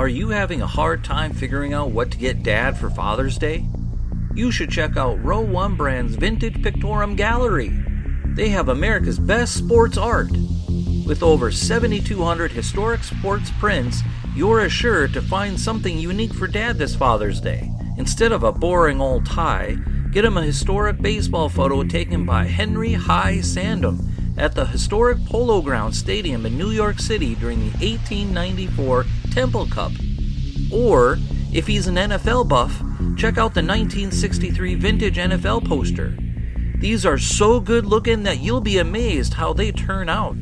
Are you having a hard time figuring out what to get Dad for Father's Day? You should check out Row 1 Brand's Vintage Pictorum Gallery. They have America's best sports art. With over 7,200 historic sports prints, you're assured to find something unique for Dad this Father's Day. Instead of a boring old tie, get him a historic baseball photo taken by Henry High Sandom at the historic Polo Grounds Stadium in New York City during the 1894 Temple Cup. Or, if he's an NFL buff, check out the 1963 vintage NFL poster. These are so good looking that you'll be amazed how they turn out.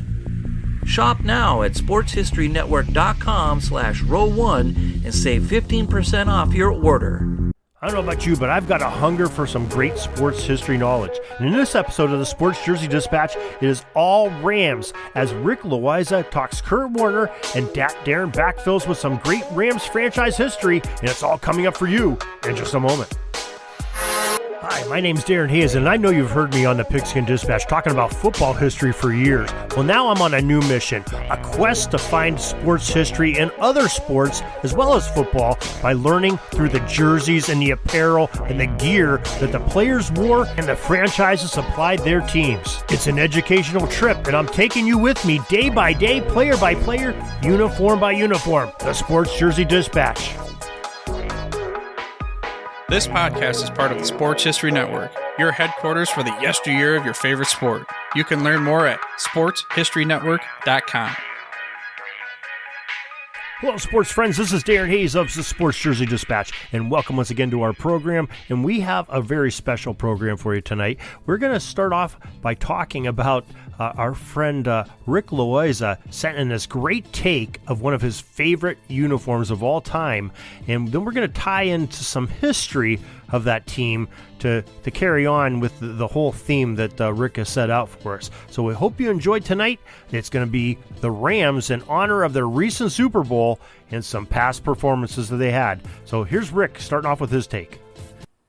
Shop now at sportshistorynetwork.com/row1 and save 15% off your order. I don't know about you, but I've got a hunger for some great sports history knowledge. And in this episode of the Sports Jersey Dispatch, it is all Rams as Rick Loiza talks Kurt Warner and Darren backfills with some great Rams franchise history, and it's all coming up for you in just a moment. Hi, my name's Darren Hayes, and I know you've heard me on the Pigskin Dispatch talking about football history for years. Well, now I'm on a new mission, a quest to find sports history in other sports as well as football by learning through the jerseys and the apparel and the gear that the players wore and the franchises supplied their teams. It's an educational trip, and I'm taking you with me day by day, player by player, uniform by uniform. The Sports Jersey Dispatch. This podcast is part of the Sports History Network, your headquarters for the yesteryear of your favorite sport. You can learn more at sportshistorynetwork.com. Hello, sports friends. This is Darren Hayes of the Sports Jersey Dispatch, and welcome once again to our program. And we have a very special program for you tonight. We're going to start off by talking about our friend Rick Loiza sent in this great take of one of his favorite uniforms of all time, and then we're going to tie into some history of that team to carry on with the whole theme that Rick has set out for us. So we hope you enjoyed tonight. It's going to be the Rams in honor of their recent Super Bowl and some past performances that they had. So here's Rick starting off with his take.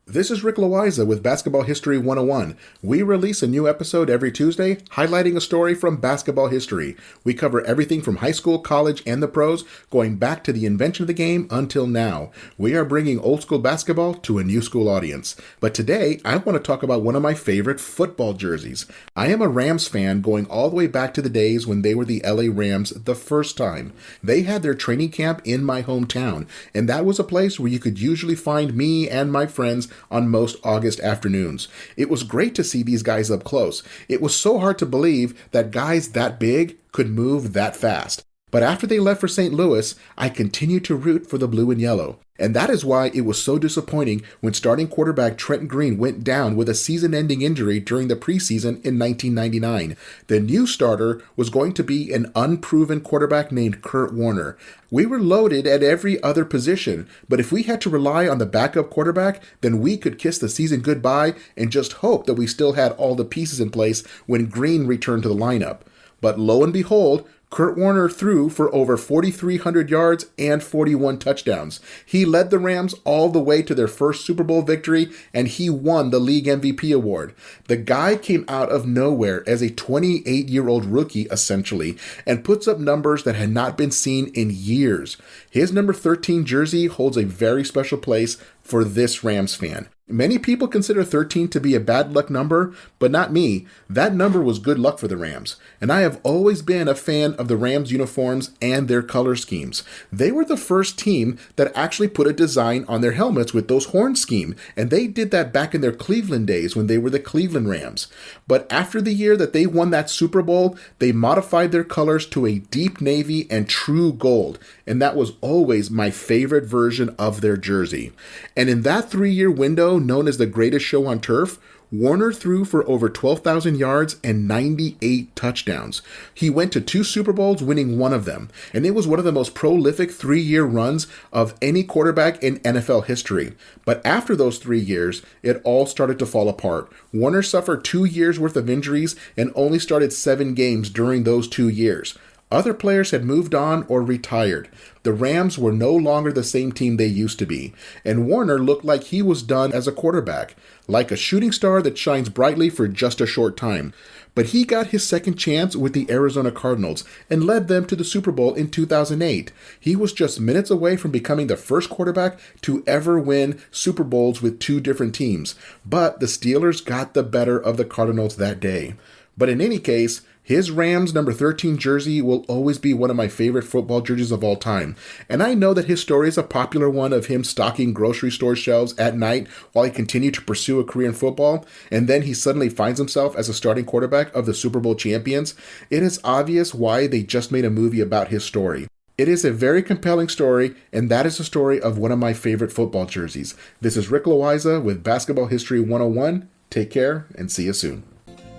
This is Rick Loiza with Basketball History 101. We release a new episode every Tuesday, highlighting a story from basketball history. We cover everything from high school, college, and the pros, going back to the invention of the game until now. We are bringing old school basketball to a new school audience. But today, I want to talk about one of my favorite football jerseys. I am a Rams fan going all the way back to the days when they were the LA Rams the first time. They had their training camp in my hometown, and that was a place where you could usually find me and my friends on most August afternoons. It was great to see these guys up close. It was so hard to believe that guys that big could move that fast. But after they left for St. Louis, I continued to root for the blue and yellow. And that is why it was so disappointing when starting quarterback Trent Green went down with a season-ending injury during the preseason in 1999. The new starter was going to be an unproven quarterback named Kurt Warner. We were loaded at every other position, but if we had to rely on the backup quarterback, then we could kiss the season goodbye and just hope that we still had all the pieces in place when Green returned to the lineup. But lo and behold, Kurt Warner threw for over 4,300 yards and 41 touchdowns. He led the Rams all the way to their first Super Bowl victory, and he won the league MVP award. The guy came out of nowhere as a 28-year-old rookie, essentially, and puts up numbers that had not been seen in years. His number 13 jersey holds a very special place for this Rams fan. Many people consider 13 to be a bad luck number, but not me. That number was good luck for the Rams, and I have always been a fan of the Rams uniforms and their color schemes. They were the first team that actually put a design on their helmets with those horn scheme, and they did that back in their Cleveland days when they were the Cleveland Rams. But after the year that they won that Super Bowl, they modified their colors to a deep navy and true gold, and that was always my favorite version of their jersey. And in that 3-year window, known as the greatest show on turf, Warner threw for over 12,000 yards and 98 touchdowns. He went to 2 Super Bowls, winning one of them, and it was one of the most prolific 3-year runs of any quarterback in NFL history. But after those 3 years, it all started to fall apart. Warner suffered 2 years worth of injuries and only started 7 games during those 2 years. Other players had moved on or retired. The Rams were no longer the same team they used to be, and Warner looked like he was done as a quarterback, like a shooting star that shines brightly for just a short time. But he got his second chance with the Arizona Cardinals and led them to the Super Bowl in 2008. He was just minutes away from becoming the first quarterback to ever win Super Bowls with two different teams. But the Steelers got the better of the Cardinals that day. But in any case, his Rams number 13 jersey will always be one of my favorite football jerseys of all time. And I know that his story is a popular one of him stocking grocery store shelves at night while he continued to pursue a career in football, and then he suddenly finds himself as a starting quarterback of the Super Bowl champions. It is obvious why they just made a movie about his story. It is a very compelling story, and that is the story of one of my favorite football jerseys. This is Rick Loiza with Basketball History 101. Take care, and see you soon.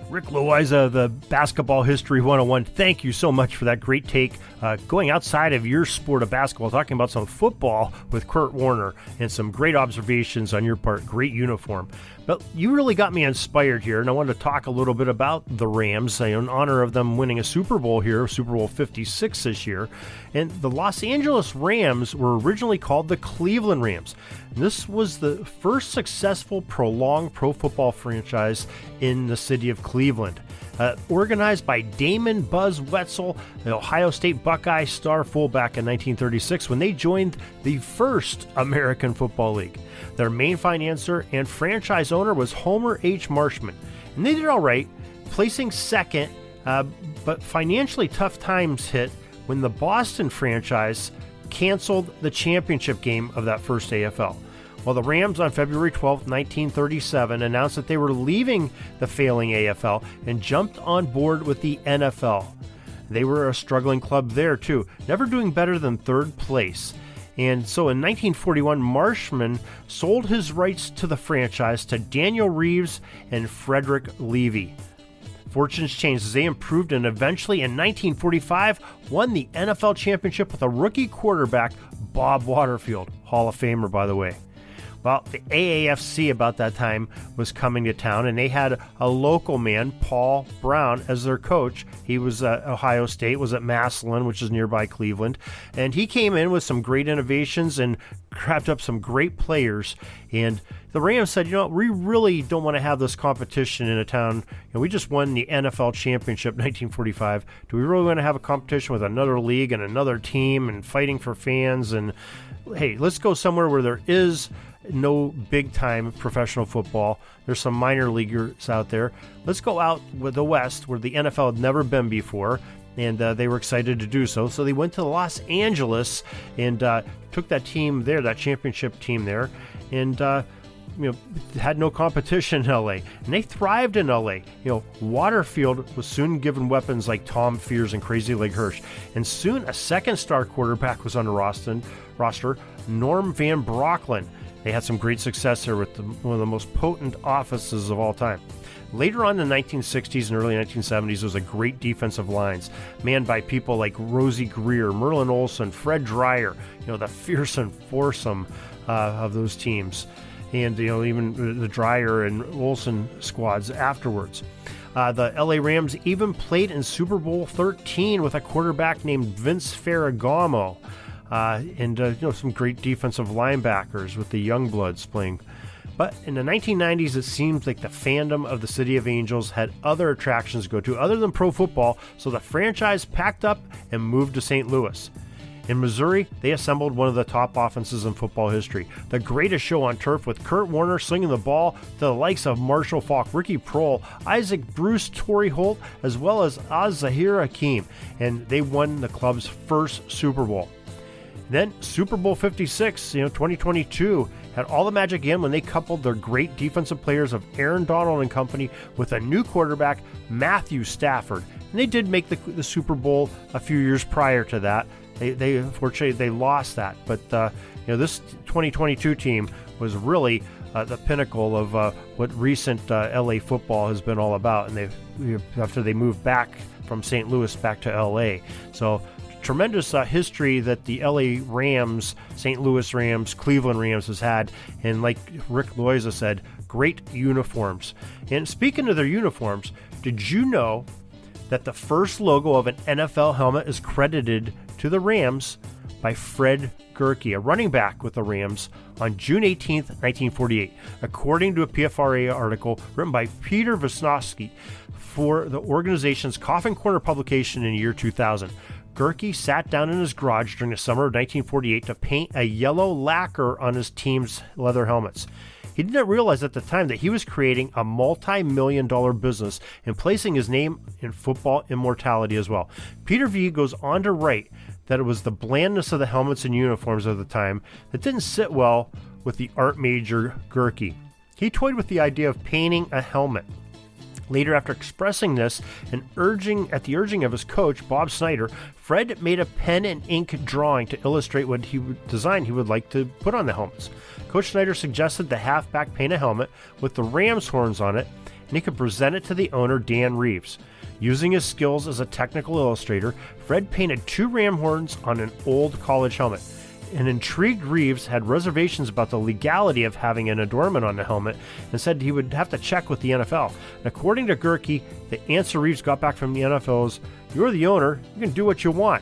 Rick Loiza, the Basketball History 101, thank you so much for that great take. Going outside of your sport of basketball, talking about some football with Kurt Warner, and some great observations on your part. Great uniform. But you really got me inspired here, and I wanted to talk a little bit about the Rams in honor of them winning a Super Bowl here, Super Bowl 56 this year. And the Los Angeles Rams were originally called the Cleveland Rams. And this was the first successful prolonged pro football franchise in the city of Cleveland. Organized by Damon Buzz Wetzel, the Ohio State Buckeye star fullback in 1936 when they joined the first American Football League. Their main financier and franchise owner was Homer H. Marshman. And they did all right, placing second, but financially tough times hit when the Boston franchise canceled the championship game of that first AFL. Well, the Rams on February 12, 1937 announced that they were leaving the failing AFL and jumped on board with the NFL. They were a struggling club there too, never doing better than third place. And so in 1941, Marshman sold his rights to the franchise to Daniel Reeves and Frederick Levy. Fortunes changed as they improved and eventually in 1945 won the NFL championship with a rookie quarterback, Bob Waterfield, Hall of Famer by the way. Well, the AAFC about that time was coming to town, and they had a local man, Paul Brown, as their coach. He was at Ohio State, was at Massillon, which is nearby Cleveland, and he came in with some great innovations and crapped up some great players. And the Rams said, we really don't want to have this competition in a town. We just won the NFL championship in 1945. Do we really want to have a competition with another league and another team and fighting for fans? And hey, let's go somewhere where there is no big-time professional football. There's some minor leaguers out there. Let's go out with the West, where the NFL had never been before, and they were excited to do so. So they went to Los Angeles and took that team there, that championship team there, and had no competition in LA, and they thrived in LA. Waterfield was soon given weapons like Tom Fears and Crazy Leg Hirsch, and soon a second star quarterback was on the roster, Norm Van Brocklin. They had some great success there with one of the most potent offenses of all time. Later on in the 1960s and early 1970s, there was a great defensive lines, manned by people like Rosie Greer, Merlin Olsen, Fred Dreyer, the fearsome foursome of those teams. And even the Dreyer and Olsen squads afterwards. The LA Rams even played in Super Bowl 13 with a quarterback named Vince Ferragamo. And some great defensive linebackers with the Youngbloods playing. But in the 1990s, it seems like the fandom of the City of Angels had other attractions to go to other than pro football, so the franchise packed up and moved to St. Louis. In Missouri, they assembled one of the top offenses in football history. The greatest show on turf with Kurt Warner slinging the ball to the likes of Marshall Faulk, Ricky Proehl, Isaac Bruce, Torrey Holt, as well as Zahir Hakim. And they won the club's first Super Bowl. Then Super Bowl 56, 2022, had all the magic again when they coupled their great defensive players of Aaron Donald and company with a new quarterback, Matthew Stafford. And they did make the Super Bowl a few years prior to that. They unfortunately, they lost that. But, this 2022 team was really the pinnacle of what recent LA football has been all about. And after they moved back from St. Louis back to LA. So, tremendous history that the LA Rams, St. Louis Rams, Cleveland Rams has had. And like Rick Loiza said, great uniforms. And speaking of their uniforms, did you know that the first logo of an NFL helmet is credited to the Rams by Fred Gerke, a running back with the Rams, on June 18, 1948, according to a PFRA article written by Peter Wisnowski for the organization's Coffin Corner publication in the year 2000. Gerke sat down in his garage during the summer of 1948 to paint a yellow lacquer on his team's leather helmets. He didn't realize at the time that he was creating a multi-million-dollar business and placing his name in football immortality as well. Peter V goes on to write that it was the blandness of the helmets and uniforms of the time that didn't sit well with the art major Gerke. He toyed with the idea of painting a helmet. Later, after expressing this and at the urging of his coach, Bob Snyder, Fred made a pen and ink drawing to illustrate what design he would like to put on the helmets. Coach Snyder suggested the halfback paint a helmet with the Rams horns on it, and he could present it to the owner, Dan Reeves. Using his skills as a technical illustrator, Fred painted 2 ram horns on an old college helmet. An intrigued Reeves had reservations about the legality of having an adornment on the helmet and said he would have to check with the NFL. And according to Gerke, the answer Reeves got back from the NFL is, "You're the owner, you can do what you want."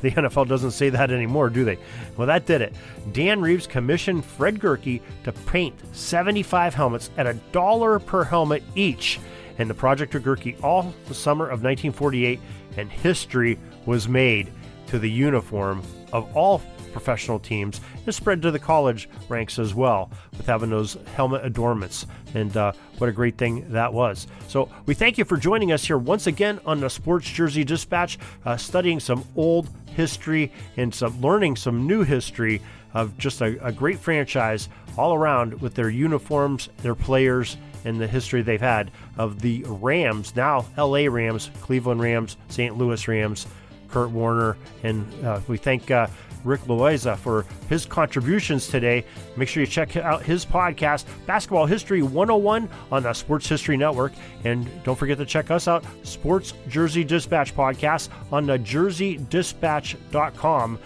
The NFL doesn't say that anymore, do they? Well, that did it. Dan Reeves commissioned Fred Gerke to paint 75 helmets at $1 per helmet each. And the project took Gerke all the summer of 1948, and history was made to the uniform of all professional teams. It spread to the college ranks as well with having those helmet adornments, and what a great thing that was. So we thank you for joining us here once again on the Sports Jersey Dispatch, studying some old history and learning some new history of just a great franchise all around with their uniforms, their players, and the history they've had of the Rams, now LA Rams, Cleveland Rams, St. Louis Rams, Kurt Warner, and we thank Rick Loaiza for his contributions today. Make sure you check out his podcast, Basketball History 101, on the Sports History Network. And don't forget to check us out, Sports Jersey Dispatch podcast, on the jerseydispatch.com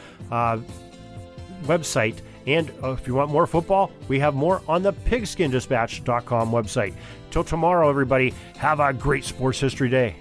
website. And if you want more football, we have more on the pigskindispatch.com website. Till tomorrow, everybody, have a great sports history day.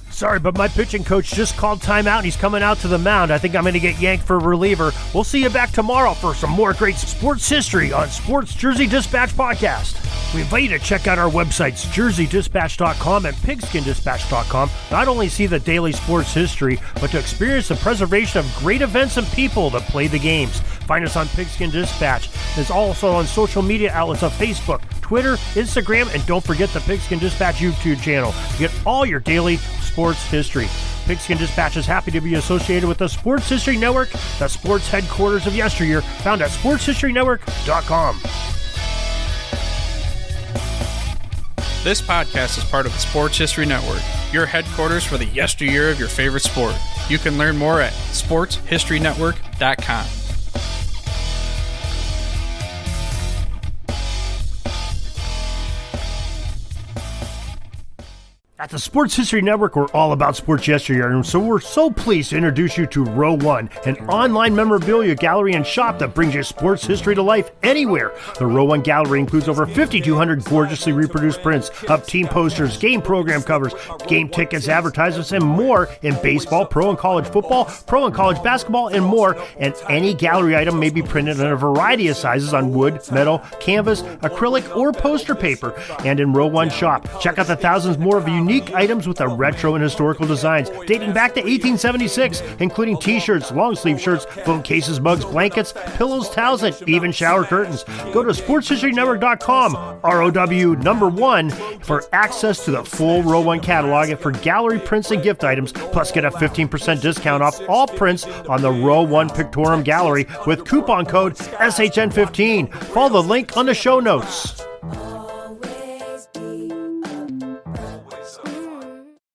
Sorry, but my pitching coach just called timeout and he's coming out to the mound. I think I'm going to get yanked for reliever. We'll see you back tomorrow for some more great sports history on Sports Jersey Dispatch Podcast. We invite you to check out our websites, jerseydispatch.com and pigskindispatch.com. Not only see the daily sports history, but to experience the preservation of great events and people that play the games. Find us on Pigskin Dispatch. It's also on social media outlets of Facebook, Twitter, Instagram, and don't forget the Pigskin Dispatch YouTube channel to get all your daily sports history. Pigskin Dispatch is happy to be associated with the Sports History Network, the sports headquarters of yesteryear, found at sportshistorynetwork.com. This podcast is part of the Sports History Network, your headquarters for the yesteryear of your favorite sport. You can learn more at sportshistorynetwork.com. At the Sports History Network, we're all about sports yesteryear, and so we're so pleased to introduce you to Row 1, an online memorabilia gallery and shop that brings you sports history to life anywhere. The Row 1 gallery includes over 5,200 gorgeously reproduced prints of team posters, game program covers, game tickets, advertisements, and more in baseball, pro and college football, pro and college basketball, and more. And any gallery item may be printed in a variety of sizes on wood, metal, canvas, acrylic, or poster paper. And in Row 1 shop, check out the thousands more of unique items with the retro and historical designs dating back to 1876, including t-shirts, long sleeve shirts, phone cases, mugs, blankets, pillows, towels, and even shower curtains. Go to sportshistorynetwork.com, ROW1, for access to the full Row 1 catalog and for gallery prints and gift items, plus get a 15% discount off all prints on the Row 1 Pictorum Gallery with coupon code SHN15. Follow the link on the show notes.